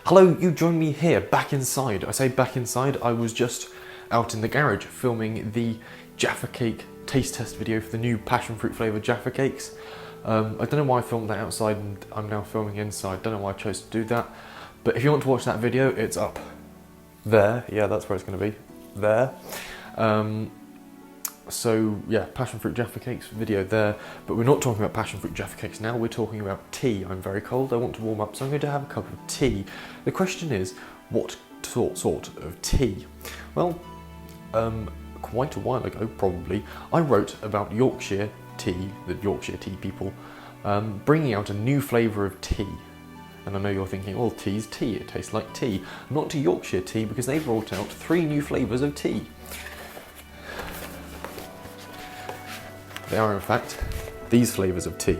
Hello, you join me here, back inside. I say back inside, I was just out in the garage filming the Jaffa Cake taste test video for the new passion fruit flavoured Jaffa Cakes. I don't know why I filmed that outside and I'm now filming inside. Don't know why I chose to do that. But if you want to watch that video, it's up there. Yeah, that's where it's going to be. There. So yeah, passion fruit Jaffa Cakes video there. But we're not talking about passion fruit Jaffa Cakes now. We're talking about tea. I'm very cold. I want to warm up, so I'm going to have a cup of tea. The question is, what sort of tea? Well, quite a while ago, probably, I wrote about Yorkshire Tea, the Yorkshire Tea people, bringing out a new flavour of tea. And I know you're thinking, well, tea's tea, it tastes like tea. Not to Yorkshire Tea, because they brought out 3 new flavours of tea. They are, in fact, these flavours of tea.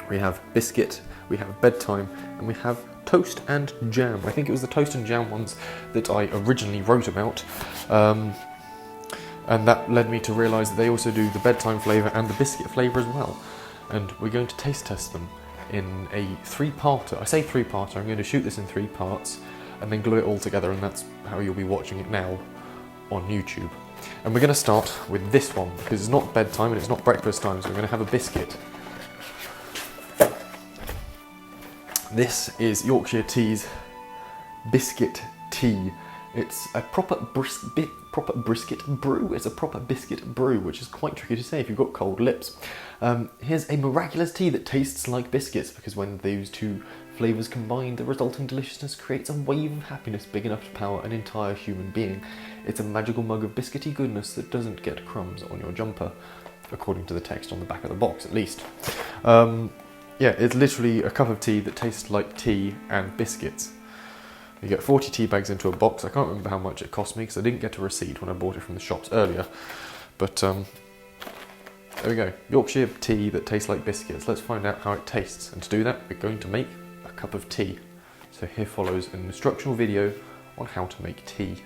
We have biscuit, we have bedtime, and we have toast and jam. I think it was the toast and jam ones that I originally wrote about. And that led me to realise that they also do the bedtime flavour and the biscuit flavour as well. And we're going to taste test them in a 3-parter. I say 3-parter, I'm going to shoot this in 3 parts and then glue it all together, and that's how you'll be watching it now on YouTube. And we're going to start with this one, because it's not bedtime and it's not breakfast time, so we're going to have a biscuit. This is Yorkshire Tea's biscuit tea. It's a proper brisket brew. It's a proper biscuit brew, which is quite tricky to say if you've got cold lips. Here's a miraculous tea that tastes like biscuits, because when those 2 flavours combine, the resulting deliciousness creates a wave of happiness big enough to power an entire human being. It's a magical mug of biscuity goodness that doesn't get crumbs on your jumper, according to the text on the back of the box, at least. Yeah, it's literally a cup of tea that tastes like tea and biscuits. You get 40 tea bags into a box. I can't remember how much it cost me because I didn't get a receipt when I bought it from the shops earlier. But there we go. Yorkshire tea that tastes like biscuits. Let's find out how it tastes. And to do that, we're going to make a cup of tea. So here follows an instructional video on how to make tea.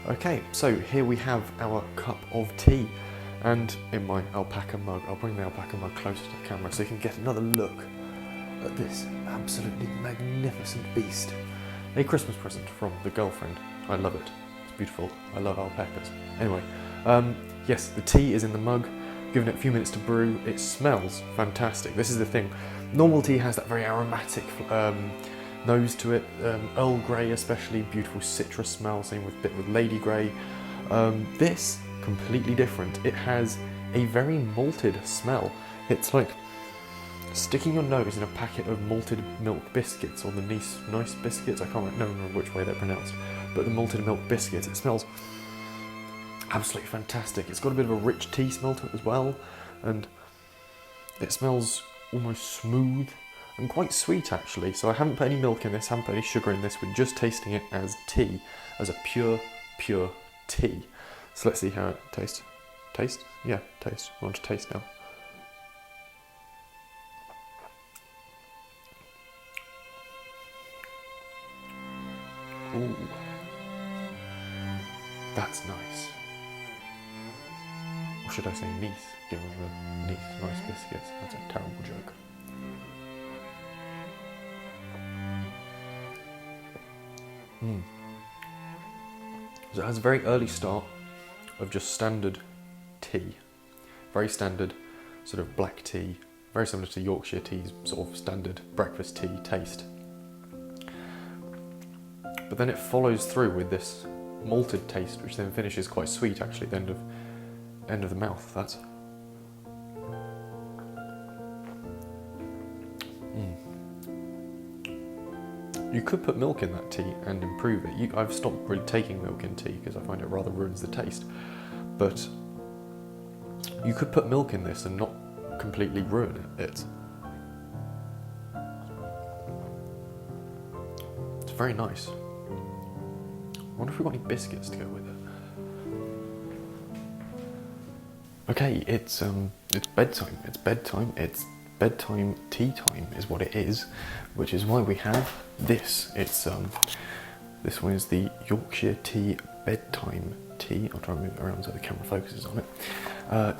Okay, so here we have our cup of tea, and in my alpaca mug, I'll bring the alpaca mug closer to the camera so you can get another look at this absolutely magnificent beast. A Christmas present from the girlfriend. I love it. It's beautiful. I love alpacas. Anyway, yes, the tea is in the mug. Given it a few minutes to brew, it smells fantastic. This is the thing. Normal tea has that very aromatic nose to it, Earl Grey especially, beautiful citrus smell, same with Lady Grey. This, completely different. It has a very malted smell. It's like sticking your nose in a packet of malted milk biscuits, or the nice biscuits, I can't remember which way they're pronounced, but the malted milk biscuits. It smells absolutely fantastic. It's got a bit of a rich tea smell to it as well, and it smells almost smooth and quite sweet actually. So I haven't put any milk in this, haven't put any sugar in this, we're just tasting it as tea, as a pure tea. So let's see how it tastes. Taste? Yeah, taste. I want to taste now. Ooh. That's nice. Or should I say nice, given the nice biscuits? That's a terrible joke. So it has a very early start of just standard tea. Very standard sort of black tea, very similar to Yorkshire Tea's sort of standard breakfast tea taste. But then it follows through with this malted taste, which then finishes quite sweet actually at the end of the mouth. That's You could put milk in that tea and improve it. I've stopped really taking milk in tea because I find it rather ruins the taste. But you could put milk in this and not completely ruin it. It's very nice. I wonder if we've got any biscuits to go with it. Okay, it's bedtime. It's bedtime tea time is what it is, which is why we have this. This one is the Yorkshire Tea bedtime tea. I'll try and move it around so the camera focuses on it.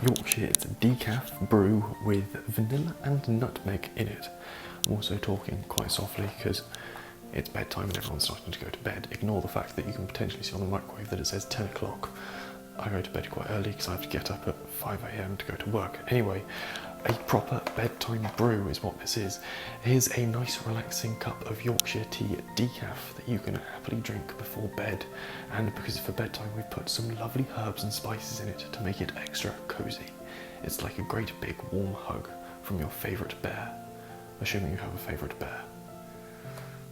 Yorkshire, it's a decaf brew with vanilla and nutmeg in it. I'm also talking quite softly because it's bedtime and everyone's starting to go to bed. Ignore the fact that you can potentially see on the microwave that it says 10 o'clock. I go to bed quite early because I have to get up at 5 AM to go to work. Anyway, a proper bedtime brew is what this is. Here's a nice relaxing cup of Yorkshire Tea decaf that you can happily drink before bed. And because for bedtime we've put some lovely herbs and spices in it to make it extra cosy. It's like a great big warm hug from your favourite bear, assuming you have a favourite bear.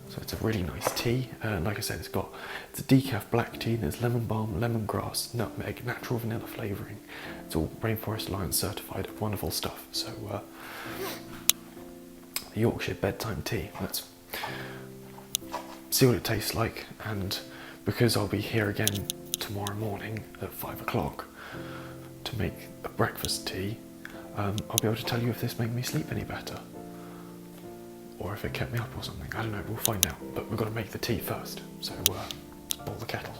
So it's a really nice tea. Like I said, it's a decaf black tea. There's lemon balm, lemongrass, nutmeg, natural vanilla flavouring. It's all Rainforest Alliance certified, wonderful stuff. So the Yorkshire bedtime tea. Let's see what it tastes like. And because I'll be here again tomorrow morning at 5 o'clock to make a breakfast tea, I'll be able to tell you if this made me sleep any better. Or if it kept me up or something. I don't know, we'll find out. But we've got to make the tea first. So boil the kettle.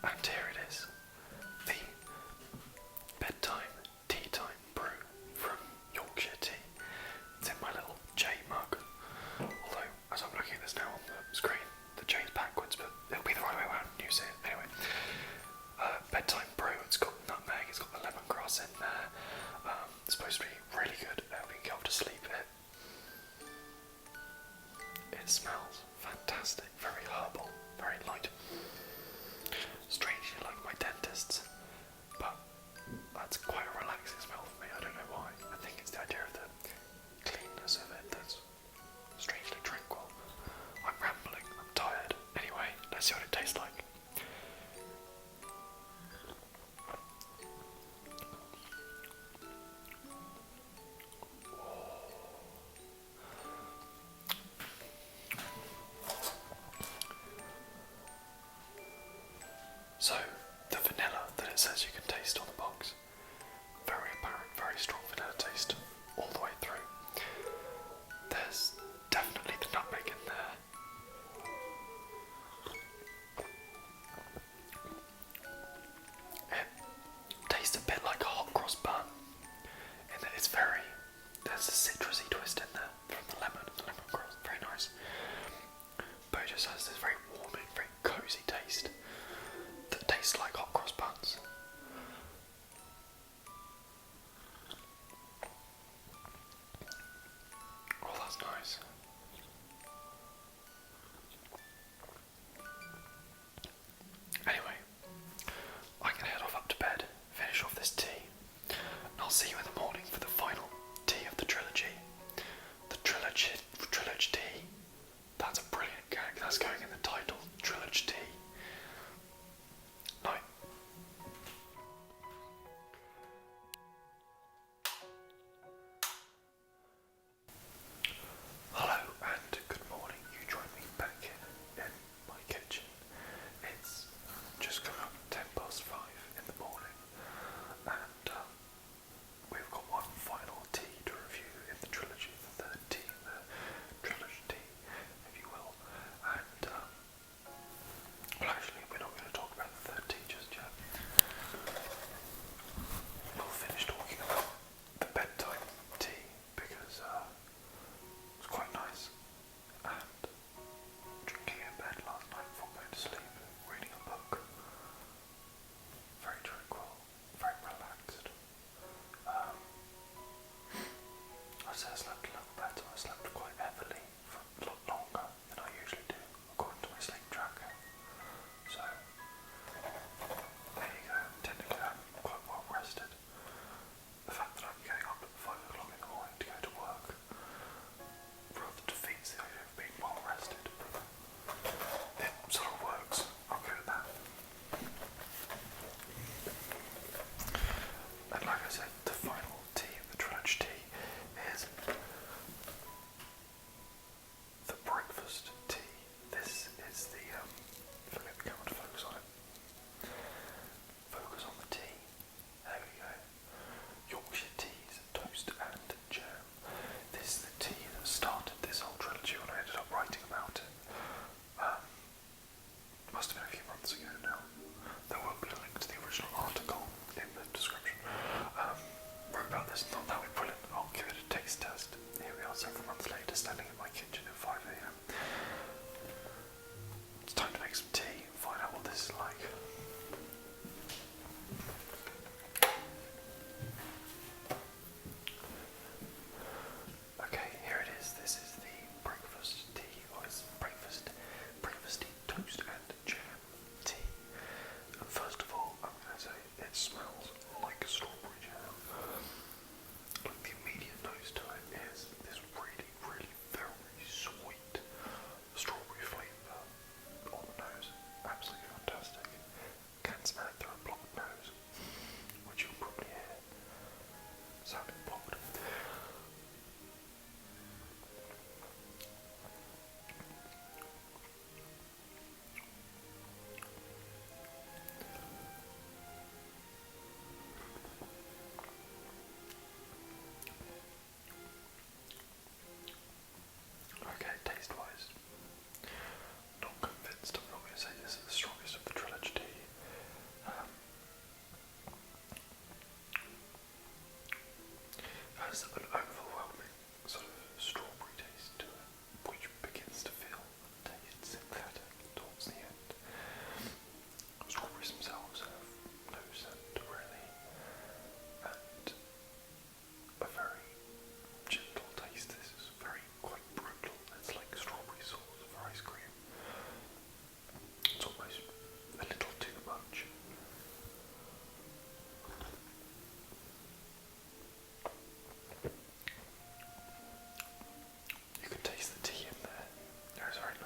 And here it is, the bedtime tea time brew from Yorkshire Tea. It's in my little J mug, although as I'm looking at this now on the screen, the J's backwards, but it'll be the right way around when you see it. Anyway, bedtime brew, it's got nutmeg, it's got the lemongrass in there. It's supposed to be really good at helping you go to sleep. It smells fantastic, very herbal, very light. Strangely like my dentist's, but that's quite a relaxing smell for me. I don't know why. I think it's the idea of the cleanness of it that's strangely tranquil. I'm rambling, I'm tired. Anyway, let's see what it tastes like. So, the vanilla that it says you can taste on the box, very apparent, very strong vanilla taste all the way through. There's definitely the nutmeg in there. It tastes a bit like a hot cross bun, in that there's a citrusy twist in there from the lemongrass, very nice. But it just has this very warming, very cosy taste. That tastes like hot cross buns. Oh, that's nice. Anyway, I can head off up to bed, finish off this tea, and I'll see you in the morning for the final tea of the trilogy. The Trilog-tea. That's a brilliant gag. That's going in the title.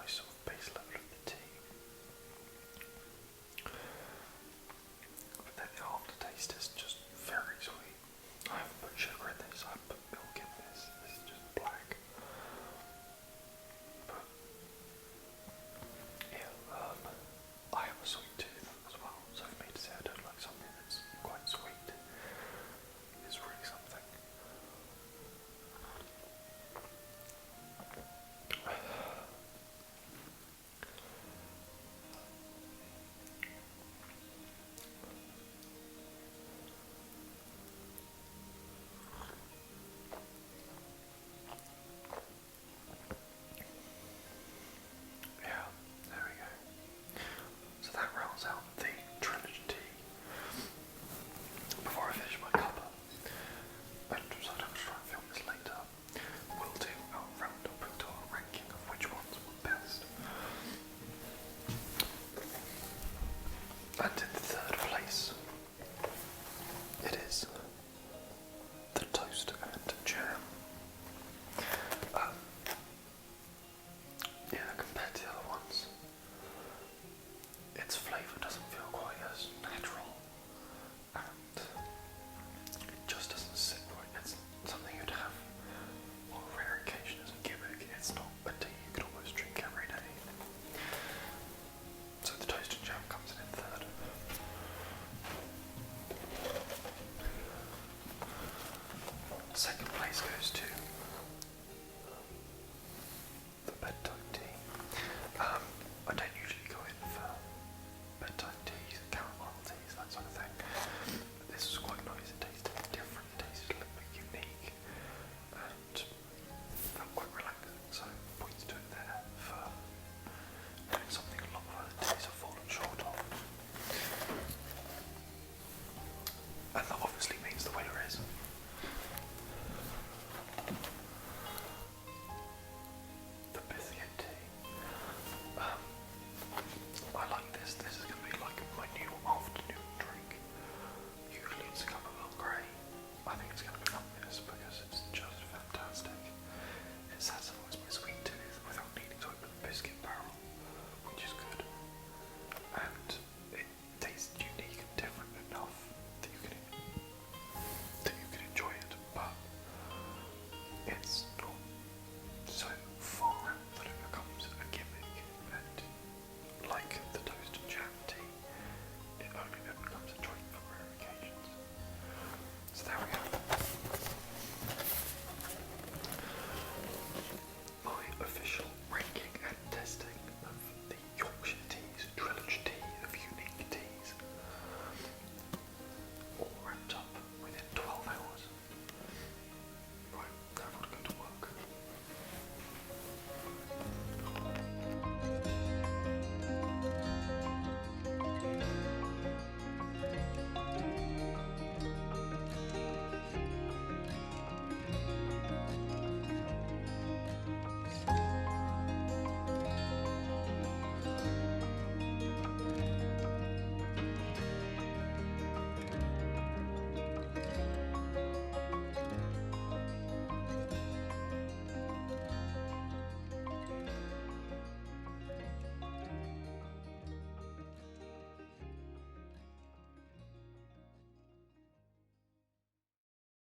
nice.